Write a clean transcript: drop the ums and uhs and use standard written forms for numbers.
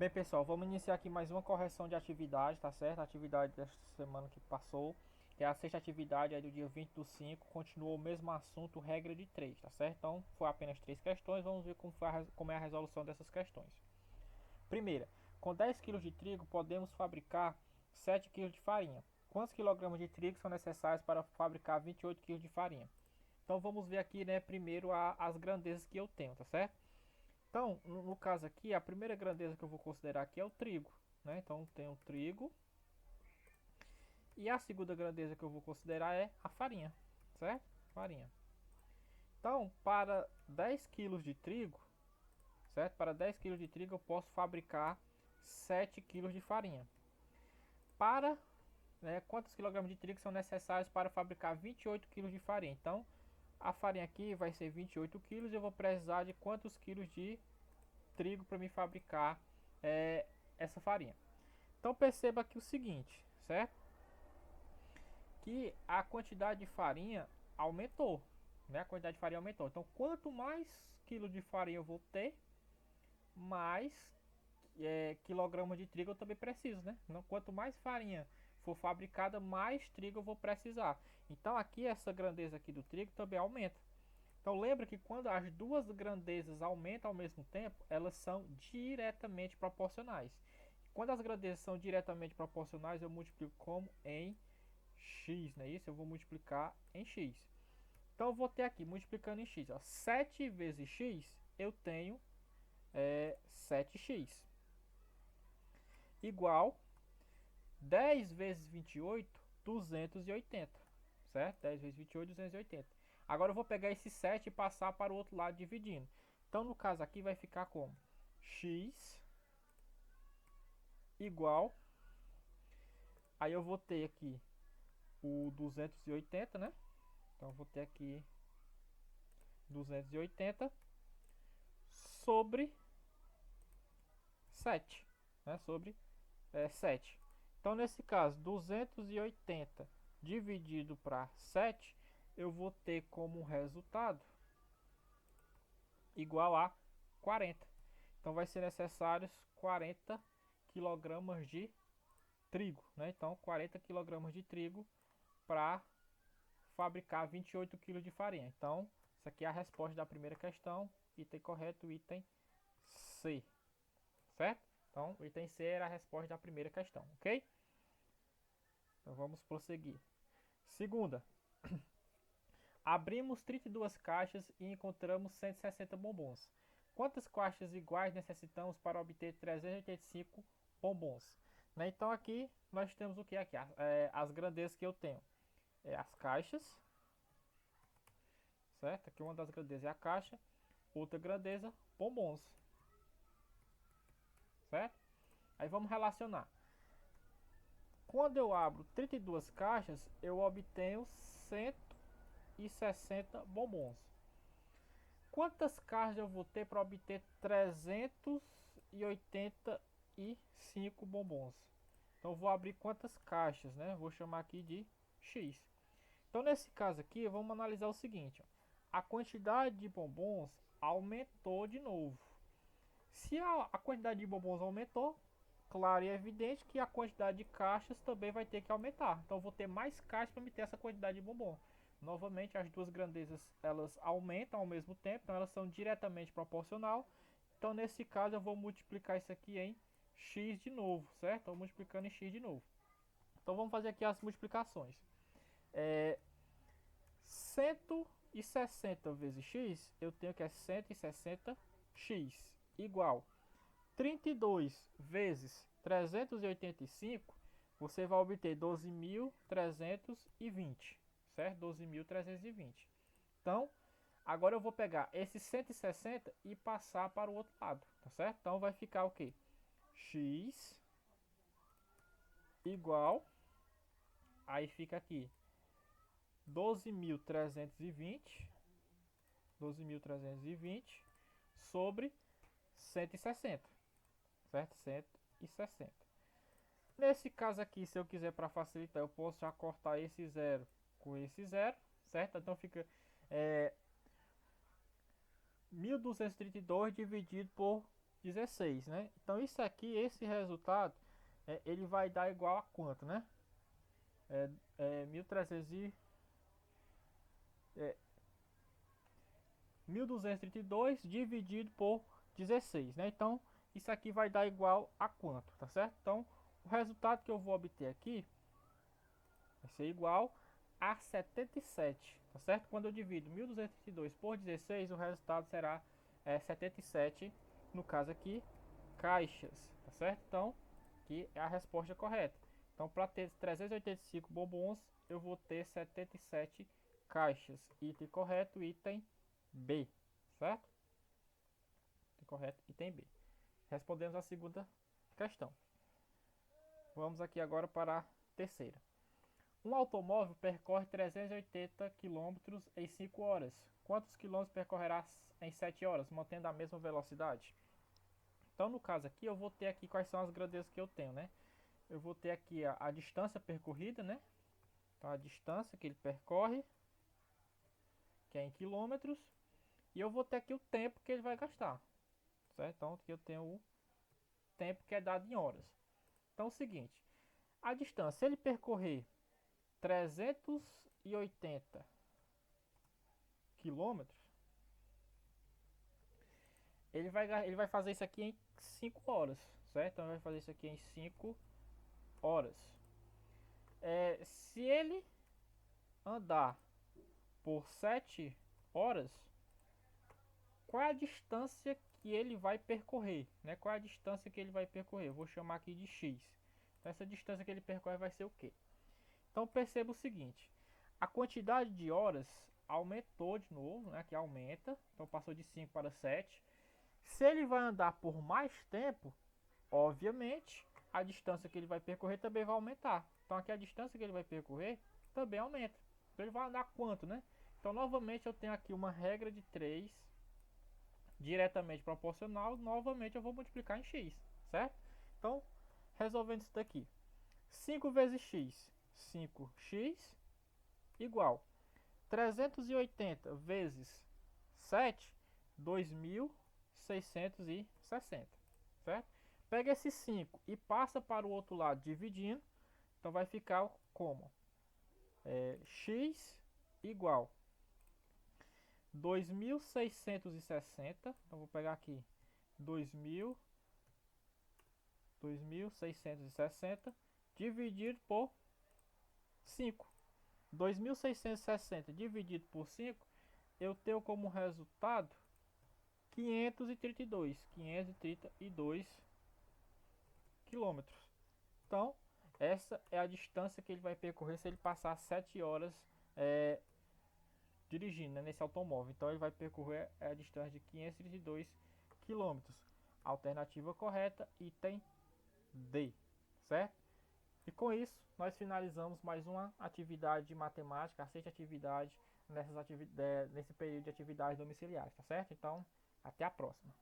Bem, pessoal, vamos iniciar aqui mais uma correção de atividade, tá certo? A atividade desta semana que passou, que é a sexta atividade aí do dia 20/5, continuou o mesmo assunto, regra de 3, tá certo? Então, foi apenas 3 questões, vamos ver como é a resolução dessas questões. Primeira, com 10 kg de trigo, podemos fabricar 7 kg de farinha. Quantos quilogramas de trigo são necessários para fabricar 28 kg de farinha? Então, vamos ver aqui, né, primeiro as grandezas que eu tenho, tá certo? Então, no caso aqui, a primeira grandeza que eu vou considerar aqui é o trigo, né? Então, tem o trigo. E a segunda grandeza que eu vou considerar é a farinha, certo? Farinha. Então, para 10 quilos de trigo, certo? Para 10 quilos de trigo eu posso fabricar 7 quilos de farinha. Para, né, quantos quilogramas de trigo são necessários para fabricar 28 quilos de farinha? Então, a farinha aqui vai ser 28 quilos e eu vou precisar de quantos quilos de trigo para me fabricar essa farinha. Então perceba aqui o seguinte, certo? Que a quantidade de farinha aumentou, né? A quantidade de farinha aumentou. Então quanto mais quilos de farinha eu vou ter, mais quilogramas de trigo eu também preciso, né? Então, quanto mais farinha for fabricada, mais trigo eu vou precisar. Então aqui essa grandeza aqui do trigo também aumenta. Então lembra que quando as duas grandezas aumentam ao mesmo tempo, elas são diretamente proporcionais. Quando as grandezas são diretamente proporcionais, eu multiplico como em x, não é isso? Eu vou multiplicar em x. Então eu vou ter aqui, multiplicando em x, ó, 7 vezes x, eu tenho 7x. Igual 10 vezes 28, 280. Certo? 10 vezes 28, 280. Agora eu vou pegar esse 7 e passar para o outro lado dividindo. Então no caso aqui vai ficar como x igual, aí eu vou ter aqui o 280, né? Então eu vou ter aqui 280 sobre 7, né? Sobre 7. Então nesse caso, 280 dividido para 7, eu vou ter como resultado igual a 40. Então vai ser necessários 40 quilogramas de trigo, né? Então 40 quilogramas de trigo para fabricar 28 quilos de farinha. Então isso aqui é a resposta da primeira questão, item correto, item C, certo? Então o item C era a resposta da primeira questão, ok? Então vamos prosseguir. Segunda, abrimos 32 caixas e encontramos 160 bombons. Quantas caixas iguais necessitamos para obter 385 bombons? Né? Então aqui nós temos o que aqui? As grandezas que eu tenho. As caixas, certo? Aqui uma das grandezas é a caixa, outra grandeza, bombons, certo? Aí vamos relacionar. Quando eu abro 32 caixas, eu obtenho 160 bombons. Quantas caixas eu vou ter para obter 385 bombons? Então eu vou abrir quantas caixas, né? Vou chamar aqui de X. Então nesse caso aqui, vamos analisar o seguinte, ó. A quantidade de bombons aumentou de novo. Se a quantidade de bombons aumentou, claro e evidente que a quantidade de caixas também vai ter que aumentar. Então eu vou ter mais caixas para me ter essa quantidade de bombom. Novamente, as duas grandezas elas aumentam ao mesmo tempo, então elas são diretamente proporcional. Então nesse caso eu vou multiplicar isso aqui em x de novo, certo? Estou multiplicando em x de novo. Então vamos fazer aqui as multiplicações. 160 vezes x, eu tenho que é 160x igual 32 vezes 385, você vai obter 12.320, certo? 12.320. Então, agora eu vou pegar esse 160 e passar para o outro lado, tá certo? Então vai ficar o quê? X igual, aí fica aqui 12.320, 12.320 sobre 160, certo? 160. Nesse caso aqui, se eu quiser para facilitar, eu posso já cortar esse zero com esse zero, certo? Então fica 1.232 dividido por 16, né? Então isso aqui, esse resultado, ele vai dar igual a quanto, né? 1300 1232 dividido por 16, né? Então isso aqui vai dar igual a quanto, tá certo? Então o resultado que eu vou obter aqui vai ser igual a 77, tá certo? Quando eu divido 1232 por 16, o resultado será 77, no caso aqui, caixas, tá certo? Então aqui é a resposta correta. Então para ter 385 bombons, eu vou ter 77 caixas. Item correto, item B, certo? Item correto, item B. Respondemos a segunda questão. Vamos aqui agora para a terceira. Um automóvel percorre 380 km em 5 horas. Quantos quilômetros percorrerá em 7 horas, mantendo a mesma velocidade? Então, no caso aqui, eu vou ter aqui quais são as grandezas que eu tenho, né? Eu vou ter aqui a distância percorrida, né? Então, a distância que ele percorre, que é em quilômetros. E eu vou ter aqui o tempo que ele vai gastar, certo? Então, aqui eu tenho o tempo que é dado em horas. Então, é o seguinte. A distância, se ele percorrer 380 quilômetros, ele vai fazer isso aqui em 5 horas, certo? Então ele vai fazer isso aqui em 5 horas. Se ele andar por 7 horas, qual é a distância que ele vai percorrer, né? Qual é a distância que ele vai percorrer? Eu vou chamar aqui de x. Então essa distância que ele percorre vai ser o quê? Então perceba o seguinte, a quantidade de horas aumentou de novo, né? Que aumenta, então passou de 5 para 7. Se ele vai andar por mais tempo, obviamente, a distância que ele vai percorrer também vai aumentar. Então aqui a distância que ele vai percorrer também aumenta. Então ele vai andar quanto, né? Então novamente eu tenho aqui uma regra de 3 diretamente proporcional. Novamente eu vou multiplicar em x, certo? Então, resolvendo isso daqui. 5 vezes x, 5x, igual 380 vezes 7, 2660, certo? Pega esse 5 e passa para o outro lado dividindo, então vai ficar como? X igual 2660, então vou pegar aqui 2660 dividido por 5. 2660 dividido por 5, eu tenho como resultado 532 quilômetros. Então, essa é a distância que ele vai percorrer se ele passar 7 horas dirigindo, né, nesse automóvel. Então, ele vai percorrer a distância de 532 quilômetros. Alternativa correta, item D, certo? E com isso, nós finalizamos mais uma atividade de matemática, a sexta atividade nesse período de atividades domiciliares, tá certo? Então, até a próxima.